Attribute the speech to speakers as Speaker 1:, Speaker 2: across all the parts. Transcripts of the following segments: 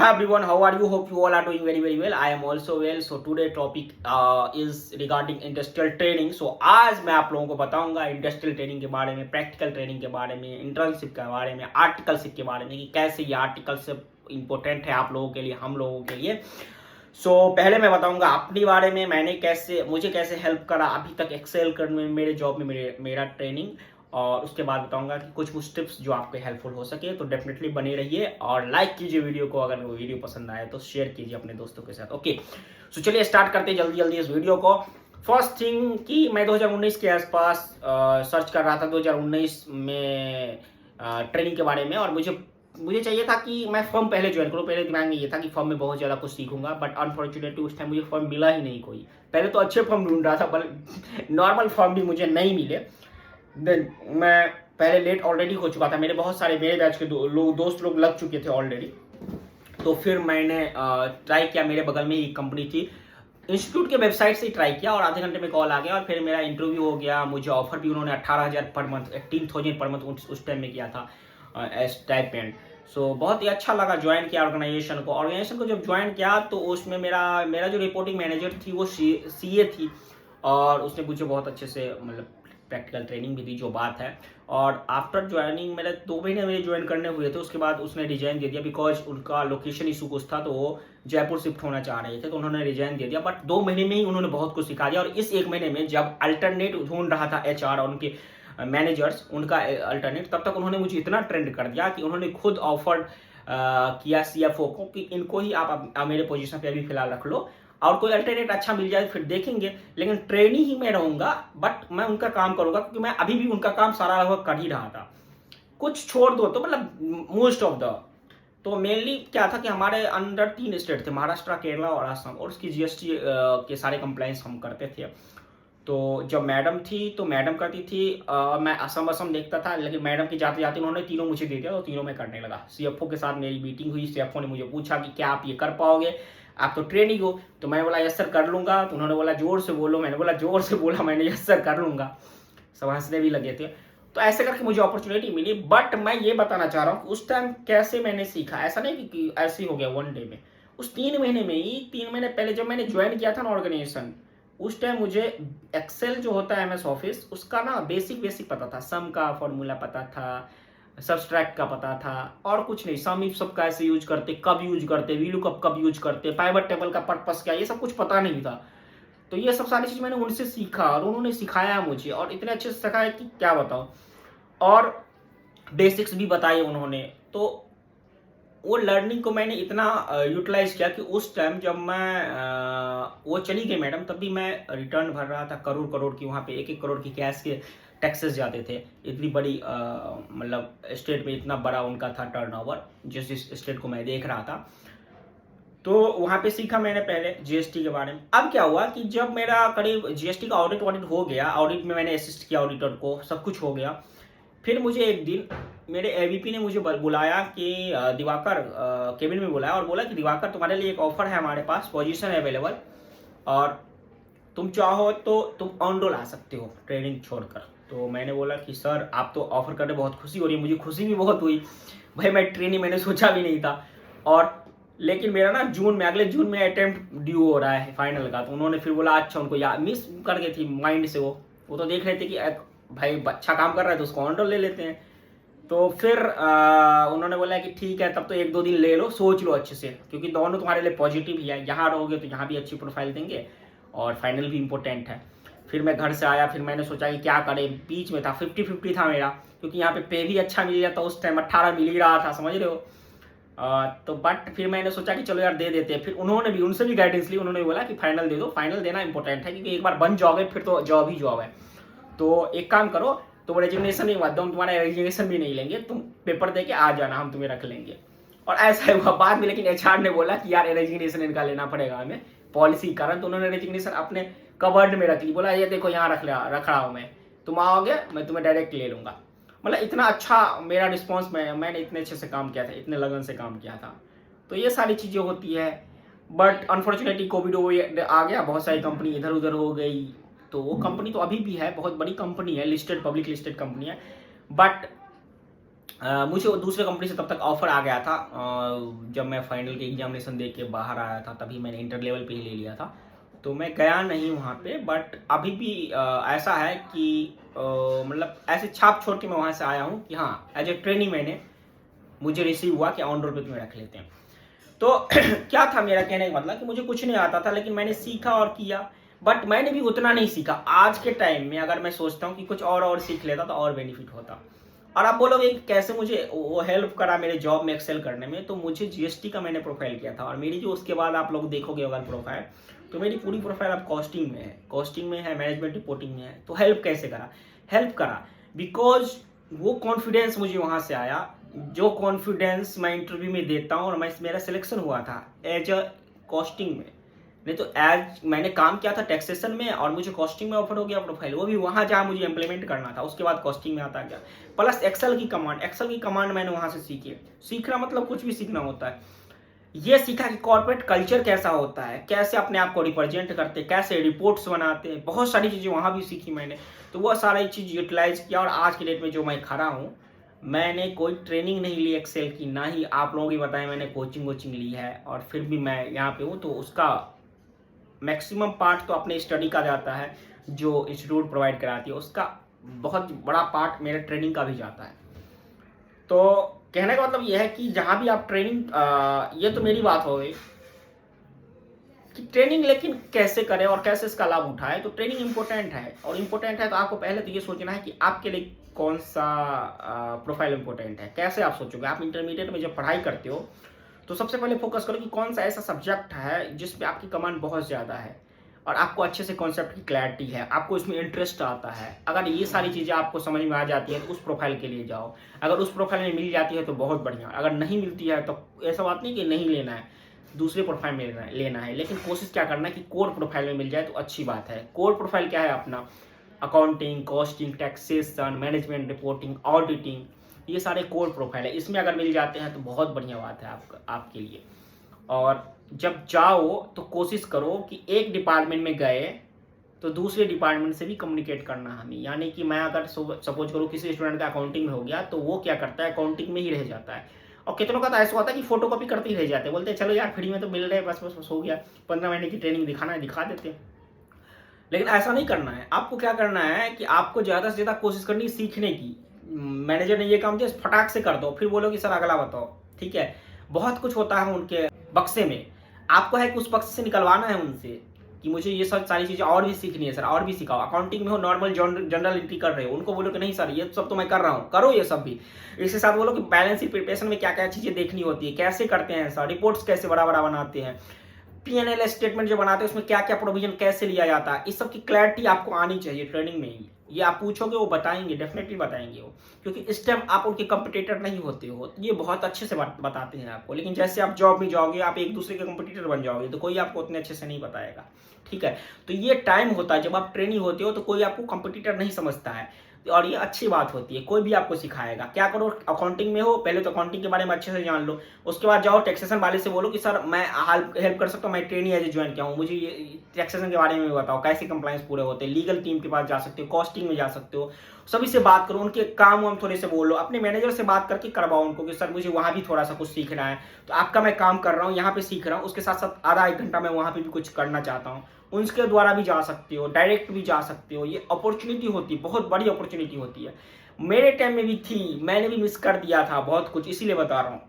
Speaker 1: Hi everyone, how are you? Hope you all are doing very well. I am also well. So today topic is regarding industrial training. So आज मैं आप लोगों को बताऊंगा industrial training के बारे में, प्रैक्टिकल ट्रेनिंग के बारे में, इंटर्नशिप के बारे में, आर्टिकलशिप के बारे में कि कैसे ये आर्टिकलशिप इंपॉर्टेंट है आप लोगों के लिए, हम लोगों के लिए। पहले मैं बताऊंगा अपने बारे में, मुझे कैसे हेल्प करा अभी तक एक्सेल करने में मेरे जॉब में मेरा ट्रेनिंग, और उसके बाद बताऊंगा कि कुछ टिप्स जो आपको हेल्पफुल हो सके। तो डेफिनेटली बने रहिए और लाइक कीजिए वीडियो को, अगर वो वीडियो पसंद आए तो शेयर कीजिए अपने दोस्तों के साथ। ओके, सो चलिए स्टार्ट करते हैं जल्दी इस वीडियो को। फर्स्ट थिंग कि मैं 2019 के आसपास सर्च कर रहा था, 2019 में ट्रेनिंग के बारे में, और मुझे चाहिए था कि मैं फर्म पहले ज्वाइन करूँ। पहले दिमाग में ये था कि फर्म में बहुत ज़्यादा कुछ सीखूंगा, बट अनफॉर्चुनेटली उस टाइम मुझे फर्म मिला ही नहीं कोई। पहले तो अच्छे फर्म ढूंढ रहा था, पर नॉर्मल फर्म भी मुझे नहीं मिले। देन मैं पहले लेट ऑलरेडी हो चुका था, मेरे बैच के दोस्त लोग लग चुके थे ऑलरेडी। तो फिर मैंने ट्राई किया, मेरे बगल में ही कंपनी थी, इंस्टीट्यूट के वेबसाइट से ही ट्राई किया, और आधे घंटे में कॉल आ गया और फिर मेरा इंटरव्यू हो गया। मुझे ऑफर भी उन्होंने 18,000 पर मंथ, 18,000 पर मंथ उस टाइम में किया था एज स्टाइपेंड। सो बहुत ही अच्छा लगा, ज्वाइन किया ऑर्गेनाइजेशन को। जब ज्वाइन किया तो उसमें मेरा जो रिपोर्टिंग मैनेजर थी वो सीए थी, और उसने मुझे बहुत अच्छे से मतलब प्रैक्टिकल ट्रेनिंग भी दी, जो बात है। और आफ्टर ज्वाइनिंग मेरे 2 महीने मेरे ज्वाइन करने हुए थे, उसके बाद उसने रिजाइन दे दिया, बिकॉज उनका लोकेशन इशू कुछ था, तो वो जयपुर शिफ्ट होना चाह रहे थे, तो उन्होंने रिजाइन दे दिया। बट 2 महीने में ही उन्होंने बहुत कुछ सिखा दिया। और इस 1 महीने में जब अल्टरनेट ढूंढ रहा था एचआर और उनके मैनेजर्स, उनका अल्टरनेट, तब तक उन्होंने मुझे इतना ट्रेंड कर दिया कि उन्होंने खुद ऑफर किया सीएफओ को कि इनको ही आप मेरे पोजीशन पे अभी फिलहाल रख लो, और कोई अल्टरनेट अच्छा मिल जाए फिर देखेंगे, लेकिन ट्रेनी ही मैं रहूंगा, बट मैं उनका काम करूंगा, क्योंकि मैं अभी भी उनका काम सारा लगभग कर ही रहा था। कुछ छोड़ दो तो मतलब मोस्ट ऑफ द, तो मेनली क्या था कि हमारे अंडर 3 स्टेट थे, महाराष्ट्र, केरला और असम, और उसकी जीएसटी के सारे कंप्लायंस हम करते थे। तो जब मैडम थी तो मैडम करती थी, मैं असम देखता था, लेकिन मैडम की जाते जाते उन्होंने तीनों मुझे दे दिया, तो तीनों में करने लगा। सीएफओ के साथ मेरी मीटिंग हुई, सीएफओ ने मुझे पूछा कि क्या आप ये कर पाओगे, आप तो ट्रेनिंग हो। तो मैंने बोला यस सर कर लूंगा। तो उन्होंने बोला जोर से बोलो, मैंने बोला जोर से बोला, मैंने यस सर कर लूंगा। सब हंसने भी लगे थे। तो ऐसे करके मुझे अपॉर्चुनिटी मिली। बट मैं ये बताना चाह रहा हूँ उस टाइम कैसे मैंने सीखा, ऐसा नहीं कि ऐसे ही हो गया 1 डे में। उस 3 महीने में ही, 3 महीने पहले जब मैंने ज्वाइन किया था ना ऑर्गेनाइजेशन, उस टाइम मुझे एक्सेल जो होता है एमएस ऑफिस, उसका ना बेसिक पता था, सम का फॉर्मूला पता था, सब्सट्रैक्ट का पता था, और कुछ नहीं। सम इफ सब कैसे यूज करते, कब यूज करते, वीलुकअप कब यूज करते, पाइवट टेबल का पर्पस क्या, ये सब कुछ पता नहीं था। तो ये सब सारी चीज मैंने उनसे सीखा, और उन्होंने सिखाया मुझे, और इतने अच्छे से सिखाया कि क्या बताऊं। और बेसिक्स भी बताए उन्होंने। तो वो लर्निंग को मैंने इतना यूटिलाइज किया कि उस टाइम जब मैं वो चली गई मैडम, तब भी मैं रिटर्न भर रहा था करोड़ की, वहाँ पे 1-1 करोड़ की कैश के टैक्सेस जाते थे। इतनी बड़ी मतलब स्टेट में इतना बड़ा उनका था टर्नओवर, जिस स्टेट को मैं देख रहा था। तो वहाँ पे सीखा मैंने पहले जीएसटी के बारे में। अब क्या हुआ कि जब मेरा करीब जीएसटी का ऑडिट हो गया, ऑडिट में मैंने असिस्ट किया ऑडिटर को, सब कुछ हो गया। फिर मुझे एक दिन मेरे एवीपी ने मुझे बुलाया कि दिवाकर, केबिन में बुलाया और बोला कि दिवाकर तुम्हारे लिए एक ऑफर है हमारे पास, पोजीशन है अवेलेबल, और तुम चाहो तो तुम ऑन रोल आ सकते हो ट्रेनिंग छोड़कर। तो मैंने बोला कि सर आप तो ऑफर करने बहुत खुशी हो रही है, मुझे खुशी भी बहुत हुई भाई, मैं ट्रेनिंग मैंने सोचा भी नहीं था। और लेकिन मेरा ना अगले जून में अटेम्प्ट ड्यू हो रहा है फाइनल का। तो उन्होंने फिर बोला अच्छा, उनको याद मिस कर गई थी माइंड से, वो तो देख रहे थे कि भाई अच्छा काम कर रहा है तो उसको ऑन रोल ले लेते हैं। तो फिर उन्होंने बोला कि ठीक है, तब तो 1-2 दिन ले लो, सोच लो अच्छे से, क्योंकि दोनों तुम्हारे लिए पॉजिटिव ही है, यहाँ रहोगे तो यहाँ भी अच्छी प्रोफाइल देंगे, और फाइनल भी इंपॉर्टेंट है। फिर मैं घर से आया, फिर मैंने सोचा कि क्या करें, बीच में था 50-50 था मेरा, क्योंकि यहाँ पे भी अच्छा मिल गया था, उस टाइम 18 मिल ही रहा था, समझ रहे हो। तो बट फिर मैंने सोचा कि चलो यार दे देते हैं। फिर उनसे भी गाइडेंस ली, उन्होंने बोला कि फाइनल दे दो, फाइनल देना इंपॉर्टेंट है, क्योंकि एक बार बन जाओगे फिर तो जॉब ही जॉब है। तो एक काम करो, तुम रेजिग्नेशन नहीं मत दो, हम तुम्हारा रेजिग्नेशन भी नहीं लेंगे, तुम पेपर दे के आ जाना, हम तुम्हें रख लेंगे। और ऐसा हुआ बाद में, लेकिन एचआर ने बोला कि यार रेजिग्नेशन इनका लेना पड़ेगा हमें पॉलिसी कारण। तो उन्होंने रेजिग्नेशन अपने कवर्ड में रख ली, बोला ये देखो यहाँ रख रहा हूँ मैं, तुम आओगे मैं तुम्हें डायरेक्ट ले लूंगा। मतलब इतना अच्छा मेरा रिस्पॉन्स, मैंने इतने अच्छे से काम किया था, इतने लगन से काम किया था। तो ये सारी चीज़ें होती है। बट अनफॉर्चुनेटली कोविड आ गया, बहुत सारी कंपनी इधर उधर हो गई। तो वो कंपनी तो अभी भी है, बहुत बड़ी कंपनी है, लिस्टेड, पब्लिक लिस्टेड कंपनी है, बट मुझे वो दूसरे कंपनी से तब तक ऑफर आ गया था, जब मैं फाइनल के एग्जामिनेशन दे के बाहर आया था तभी मैंने इंटर लेवल पे ही ले लिया था, तो मैं गया नहीं वहाँ पे। बट अभी भी ऐसा है कि मतलब ऐसे छाप छोड़ के मैं वहाँ से आया हूँ कि हाँ एज ए ट्रेनिंग मैंने मुझे रिसीव हुआ कि ऑन रोल पे तुम्हें रख लेते हैं। तो क्या था मेरा कहने का मतलब कि मुझे कुछ नहीं आता था लेकिन मैंने सीखा और किया, बट मैंने भी उतना नहीं सीखा। आज के टाइम में अगर मैं सोचता हूँ कि कुछ और सीख लेता तो और बेनिफिट होता। और आप बोलोगे कि कैसे मुझे वो हेल्प करा मेरे जॉब में एक्सेल करने में, तो मुझे जीएसटी का मैंने प्रोफाइल किया था और मेरी जो उसके बाद आप लोग देखोगे अगर प्रोफाइल, तो मेरी पूरी प्रोफाइल अब कॉस्टिंग में है, मैनेजमेंट रिपोर्टिंग में है। तो हेल्प कैसे करा? हेल्प करा बिकॉज वो कॉन्फिडेंस मुझे वहाँ से आया, जो कॉन्फिडेंस मैं इंटरव्यू में देता हूँ, और मेरा सिलेक्शन हुआ था एज अ कॉस्टिंग में। नहीं तो एज मैंने काम किया था टैक्सेशन में और मुझे कॉस्टिंग में ऑफर हो गया प्रोफाइल, वो भी वहाँ जहाँ मुझे इंप्लीमेंट करना था, उसके बाद कॉस्टिंग में आता गया। प्लस एक्सेल की कमांड मैंने वहाँ से सीखी। सीखना मतलब कुछ भी सीखना होता है। ये सीखा कि कॉर्पोरेट कल्चर कैसा होता है, कैसे अपने आप को रिप्रेजेंट करते, कैसे रिपोर्ट्स बनाते हैं, बहुत सारी चीज़ें वहाँ भी सीखी मैंने। तो वह सारी चीज़ यूटिलाइज किया और आज के डेट में जो मैं खड़ा हूँ, मैंने कोई ट्रेनिंग नहीं ली एक्सेल की, ना ही आप लोगों की बताएं मैंने कोचिंग ली है, और फिर भी मैं यहाँ पे हूँ। तो उसका मैक्सिमम पार्ट तो अपने स्टडी का जाता है जो इंस्टीट्यूट प्रोवाइड कराती है, उसका बहुत बड़ा पार्ट मेरे ट्रेनिंग का भी जाता है। तो कहने का मतलब यह है कि जहाँ भी आप ट्रेनिंग, ये तो मेरी बात हो गई कि ट्रेनिंग लेकिन कैसे करें और कैसे इसका लाभ उठाए। तो ट्रेनिंग इंपॉर्टेंट है, और इंपॉर्टेंट है तो आपको पहले तो ये सोचना है कि आपके लिए कौन सा प्रोफाइल इंपॉर्टेंट है। कैसे आप सोचोगे? आप इंटरमीडिएट में जब पढ़ाई करते हो तो सबसे पहले फोकस करो कि कौन सा ऐसा सब्जेक्ट है जिसपे आपकी कमांड बहुत ज़्यादा है और आपको अच्छे से कॉन्सेप्ट की क्लैरिटी है, आपको इसमें इंटरेस्ट आता है। अगर ये सारी चीज़ें आपको समझ में आ जाती है तो उस प्रोफाइल के लिए जाओ। अगर उस प्रोफाइल में मिल जाती है तो बहुत बढ़िया, अगर नहीं मिलती है तो ऐसा बात नहीं कि नहीं लेना है, दूसरे प्रोफाइल में लेना है। लेकिन कोशिश क्या करना है कि कोर प्रोफाइल में मिल जाए तो अच्छी बात है। कोर प्रोफाइल क्या है अपना? Accounting, costing, taxation, management reporting, auditing, ये सारे कोर प्रोफाइल है। इसमें अगर मिल जाते हैं तो बहुत बढ़िया बात है आपके लिए। और जब जाओ तो कोशिश करो कि एक डिपार्टमेंट में गए तो दूसरे डिपार्टमेंट से भी कम्युनिकेट करना हमें। यानी कि मैं अगर सपोज करूँ किसी स्टूडेंट का अकाउंटिंग में हो गया तो वो क्या करता है, अकाउंटिंग में ही रह जाता है। और कितनों का तो ऐसा होता है कि फोटो कॉपी करते ही रह जाते हैं, बोलते हैं चलो यार फ्री में तो मिल रहे हैं, बस बस बस हो गया, 15 महीने की ट्रेनिंग दिखाना है दिखा देते हैं। लेकिन ऐसा नहीं करना है। आपको क्या करना है कि आपको ज़्यादा से ज़्यादा कोशिश करनी है सीखने की। मैनेजर ने ये काम दिया, फटाक से कर दो, फिर बोलो कि सर अगला बताओ। ठीक है, बहुत कुछ होता है उनके बक्से में, आपको है कि उस बक्से से निकलवाना है उनसे कि मुझे ये सब सारी चीज़ें और भी सीखनी है सर, और भी सिखाओ। अकाउंटिंग में हो, नॉर्मल जनरल एंट्री कर रहे हो, उनको बोलो कि नहीं सर ये सब तो मैं कर रहा हूँ, करो ये सब भी। इसके साथ बोलो कि बैलेंस शीट प्रिपरेशन में क्या क्या चीज़ें देखनी होती है, कैसे करते हैं सर, रिपोर्ट्स कैसे बड़ा बड़ा बनाते हैं, P&L स्टेटमेंट जो बनाते हैं उसमें क्या क्या प्रोविजन कैसे लिया जाता है, इस सब की क्लैरिटी आपको आनी चाहिए ट्रेनिंग में ही। ये आप पूछोगे वो बताएंगे, डेफिनेटली बताएंगे वो, क्योंकि इस टाइम आप उनके कंपटीटर नहीं होते हो, ये बहुत अच्छे से बताते हैं आपको। लेकिन जैसे आप जॉब में जाओगे आप एक दूसरे के कंपटीटर बन जाओगे तो कोई आपको उतने अच्छे से नहीं बताएगा। ठीक है, तो ये टाइम होता है जब आप ट्रेनी होते हो तो कोई आपको कंपटीटर नहीं समझता है, और ये अच्छी बात होती है। कोई भी आपको सिखाएगा। क्या करो, अकाउंटिंग में हो पहले तो अकाउंटिंग के बारे में अच्छे से जान लो, उसके बाद जाओ टैक्सेशन वाले से बोलो कि सर मैं हेल्प कर सकता हूँ, मैं ट्रेनी एज ए ज्वाइन किया हूँ, मुझे ये टैक्सेशन के बारे में बताओ, कैसे कंप्लाइंस पूरे होते हैं। लीगल टीम के पास जा सकते हो, कॉस्टिंग में जा सकते हो, सभी से बात करो, उनके काम वाम थोड़े से बोलो, अपने मैनेजर से बात करके करवाओ उनको कि सर मुझे वहाँ भी थोड़ा सा कुछ सीखना है, तो आपका मैं काम कर रहा हूँ यहाँ पे सीख रहा हूँ, उसके साथ साथ आधा एक घंटा मैं वहाँ पे भी कुछ करना चाहता हूँ, उनके द्वारा भी जा सकते हो, डायरेक्ट भी जा सकते हो। ये अपॉर्चुनिटी होती है, बहुत बड़ी अपॉर्चुनिटी होती है। मेरे टाइम में भी थी, मैंने भी मिस कर दिया था बहुत कुछ, इसीलिए बता रहा हूँ।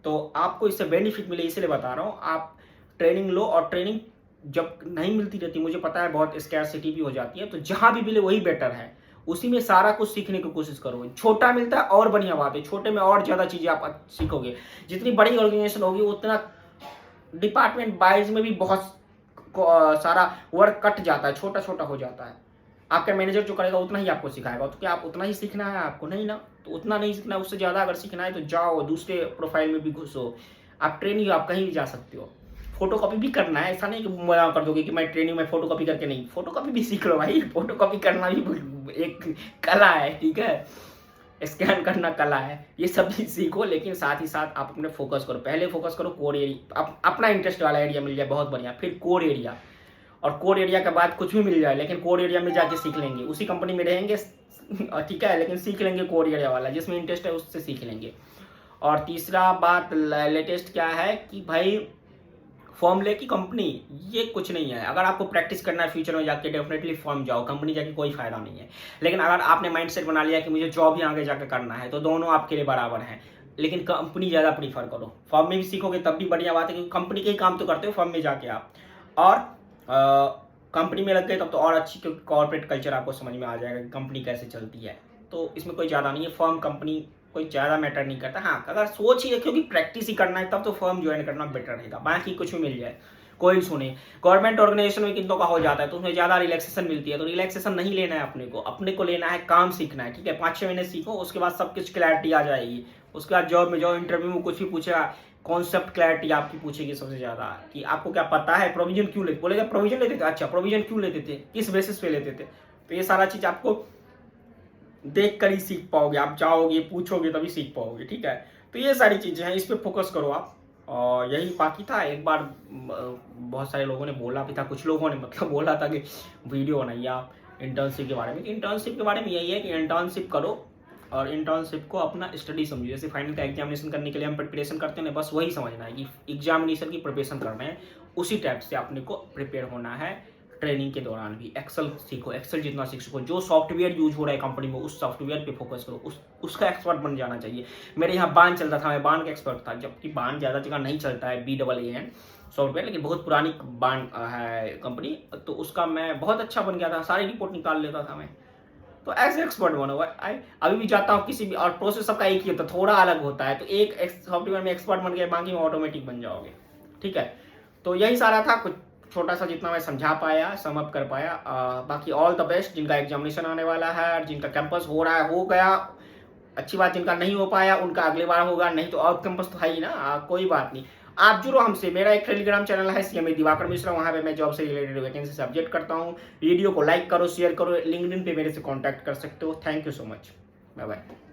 Speaker 1: तो आपको इससे बेनिफिट मिले इसलिए बता रहा हूँ। आप ट्रेनिंग लो, और ट्रेनिंग जब नहीं मिलती रहती, मुझे पता है बहुत स्कैर्सिटी भी हो जाती है, तो जहाँ भी मिले वही बेटर है, उसी में सारा कुछ सीखने की कोशिश करो। छोटा मिलता है और बढ़िया बात है, छोटे में और ज़्यादा चीज़ें आप सीखोगे। जितनी बड़ी ऑर्गेनाइजेशन होगी उतना डिपार्टमेंट वाइज में भी बहुत सारा वर्क कट जाता है, छोटा छोटा हो जाता है। आपका मैनेजर जो करेगा उतना ही आपको सिखाएगा, तो क्या आप उतना ही सीखना है आपको? नहीं ना, तो उतना नहीं सीखना है, उससे ज़्यादा अगर सीखना है तो जाओ दूसरे प्रोफाइल में भी घुसो। आप ट्रेनिंग आप कहीं भी जा सकते हो। फोटो कॉपी भी करना है, ऐसा नहीं कि मना कर दोगे कि मैं ट्रेनिंग में फोटो कॉपी करके नहीं, फोटो कॉपी भी सीख लो भाई, फोटो कॉपी करना भी एक कला है। ठीक है, स्कैन करना कला है, ये सब भी सीखो। लेकिन साथ ही साथ आप अपने फोकस करो, पहले फोकस करो कोर एरिया, अपना इंटरेस्ट वाला एरिया मिल जाए बहुत बढ़िया, फिर कोर एरिया, और कोर एरिया के बाद कुछ भी मिल जाए, लेकिन कोर एरिया में जाके सीख लेंगे, उसी कंपनी में रहेंगे, ठीक है, लेकिन सीख लेंगे कोरियर वाला, जिसमें इंटरेस्ट है उससे सीख लेंगे। और तीसरा बात लेटेस्ट क्या है कि भाई फॉर्मूले की कंपनी ये कुछ नहीं है। अगर आपको प्रैक्टिस करना है फ्यूचर में जाके, डेफिनेटली फॉर्म जाओ, कंपनी जाके कोई फायदा नहीं है। लेकिन अगर आपने माइंडसेट बना लिया कि मुझे जॉब ही आगे जाकर करना है, तो दोनों आपके लिए बराबर हैं, लेकिन कंपनी ज़्यादा प्रीफर करो। फॉर्म में भी सीखोगे तब भी बढ़िया बात है, क्योंकि कंपनी के ही काम तो करते हो फॉर्म में जाके आप। और कंपनी में लग गए तब तो और अच्छी, क्योंकि कॉर्पोरेट कल्चर आपको समझ में आ जाएगा कि कंपनी कैसे चलती है। तो इसमें कोई ज़्यादा नहीं है, फर्म कंपनी कोई ज़्यादा मैटर नहीं करता। हाँ, अगर सोच ही रखियो कि प्रैक्टिस ही करना है तब तो फर्म ज्वाइन करना बेटर रहेगा, बाकी कुछ भी मिल जाए कोई नहीं सुने। गवर्नमेंट ऑर्गेनाइजेशन में कितनों का हो जाता है तो उसमें ज़्यादा रिलैक्सेशन मिलती है, तो रिलैक्सेशन नहीं लेना है अपने को लेना है काम सीखना है। ठीक है, 5-6 महीने सीखो, उसके बाद सब कुछ क्लैरिटी आ जाएगी। उसके बाद जॉब में जाओ, इंटरव्यू में कुछ भी पूछेगा, कॉन्सेप्ट क्लैरिटी आपकी पूछेगी सबसे ज़्यादा, कि आपको क्या पता है प्रोविजन क्यों लेते, बोलेगा प्रोविजन लेते थे, अच्छा प्रोविजन क्यों लेते थे, किस बेसिस पे लेते थे। तो ये सारा चीज़ आपको देख कर ही सीख पाओगे, आप जाओगे पूछोगे तभी सीख पाओगे। ठीक है, तो ये सारी चीज़ें हैं, इस पर फोकस करो आप। और यही बाकी था। एक बार बहुत सारे लोगों ने बोला भी था, कुछ लोगों ने मतलब बोला था कि वीडियो बनाइए आप इंटर्नशिप के बारे में। इंटर्नशिप के बारे में यही है कि इंटर्नशिप करो और इंटर्नशिप को अपना स्टडी समझो। जैसे फाइनल का एग्जामिनेशन करने के लिए हम प्रिपरेशन करते हैं ना, बस वही समझना है कि एग्जामिनेशन की प्रिपरेशन कर रहे हैं, उसी टाइप से अपने को प्रिपेयर होना है। ट्रेनिंग के दौरान भी एक्सेल सीखो, एक्सेल जितना सीख सको, जो सॉफ्टवेयर यूज हो रहा है कंपनी में उस सॉफ्टवेयर पे फोकस करो, उसका एक्सपर्ट बन जाना चाहिए। मेरे यहाँ बान चलता था, मैं बान का एक्सपर्ट था, जबकि बान ज़्यादा जगह नहीं चलता है, BAAN सॉफ्टवेयर, लेकिन बहुत पुरानी बान है कंपनी, तो उसका मैं बहुत अच्छा बन गया था, सारी रिपोर्ट निकाल लेता था मैं। तो ऐसे एक्सपर्ट बनो भाई। अभी भी जाता हूँ किसी भी, और प्रोसेस सबका एक ही होता है, थोड़ा अलग होता है, तो एक सॉफ्टवेयर में एक्सपर्ट बन गए, बाकी में ऑटोमेटिक बन जाओगे। ठीक है, तो यही सारा था, कुछ छोटा सा जितना मैं समझा पाया, सम अप कर पाया। बाकी ऑल द बेस्ट जिनका एग्जामिनेशन आने वाला है, जिनका कैंपस हो रहा है हो गया, अच्छी बात। जिनका नहीं हो पाया उनका अगली बार होगा, नहीं तो और कैंपस तो है ही ना, कोई बात नहीं। आप जुड़ो हमसे, मेरा एक टेलीग्राम चैनल है CMA दिवाकर मिश्रा, वहाँ पे मैं जॉब से रिलेटेड वैकेंसी से अपडेट करता हूँ। वीडियो को लाइक करो, शेयर करो, लिंक्डइन पे मेरे से कॉन्टैक्ट कर सकते हो। Thank you so much, bye bye.